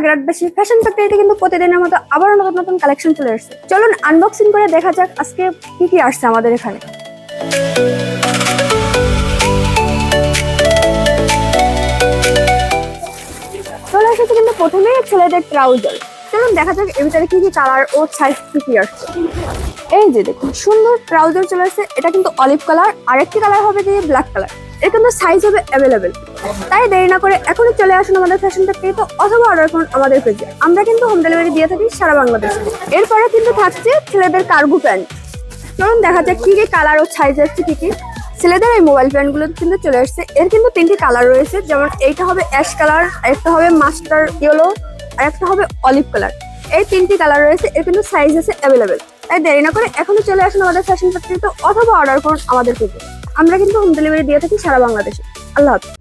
বাগেরহাটবাসী, fashion ফ্যাক্টরিতে কিন্তু প্রতিদিনের মতো আবার নতুন নতুন কালেকশন চলে আসছে। চলুন আনবক্সিং করে দেখা যাক আজকে কি কি আসছে আমাদের এখানে। চলে এসেছে কিন্তু প্রথমেই ছেলেদের ট্রাউজার। চলুন দেখা যাক এর ভিতরে কি কি কালার ও সাইজ কি কি আসছে। এই যে দেখুন সুন্দর ট্রাউজার চলে আসছে, এটা কিন্তু অলিভ কালার, আরেকটি কালার হবে যে ব্ল্যাক কালার। এর কিন্তু সাইজ হবে অ্যাভেলেবেল। তাই দেরি না করে এখনই চলে আসুন আমাদের ফ্যাশন ফ্যাক্টরিতে অথবা অর্ডার করুন আমাদের পেজে। আমরা কিন্তু হোম ডেলিভারি দিয়ে থাকি সারা বাংলাদেশে। এরপরে কিন্তু থাকছে ছেলেদের কার্গো প্যান্ট। চলুন দেখা যাক কি কি কালার ও সাইজ আসছে কি কি। ছেলেদের এই মোবাইল প্যান্টগুলো কিন্তু চলে আসছে। এর কিন্তু তিনটি কালার রয়েছে, যেমন এইটা হবে অ্যাশ কালার, আরেকটা হবে মাস্টার ইয়েলো, আর একটা হবে অলিভ কালার। এই তিনটি কালার রয়েছে, এর কিন্তু সাইজ আছে অ্যাভেলেবেল। তাই দেরি না করে এখনই চলে আসুন আমাদের ফ্যাশন ফ্যাক্টরিতে অথবা অর্ডার করুন আমাদের পেজে। আমরা কিন্তু হোম ডেলিভারি দিয়ে থাকি সারা বাংলাদেশে। আল্লাহ হাফেজ।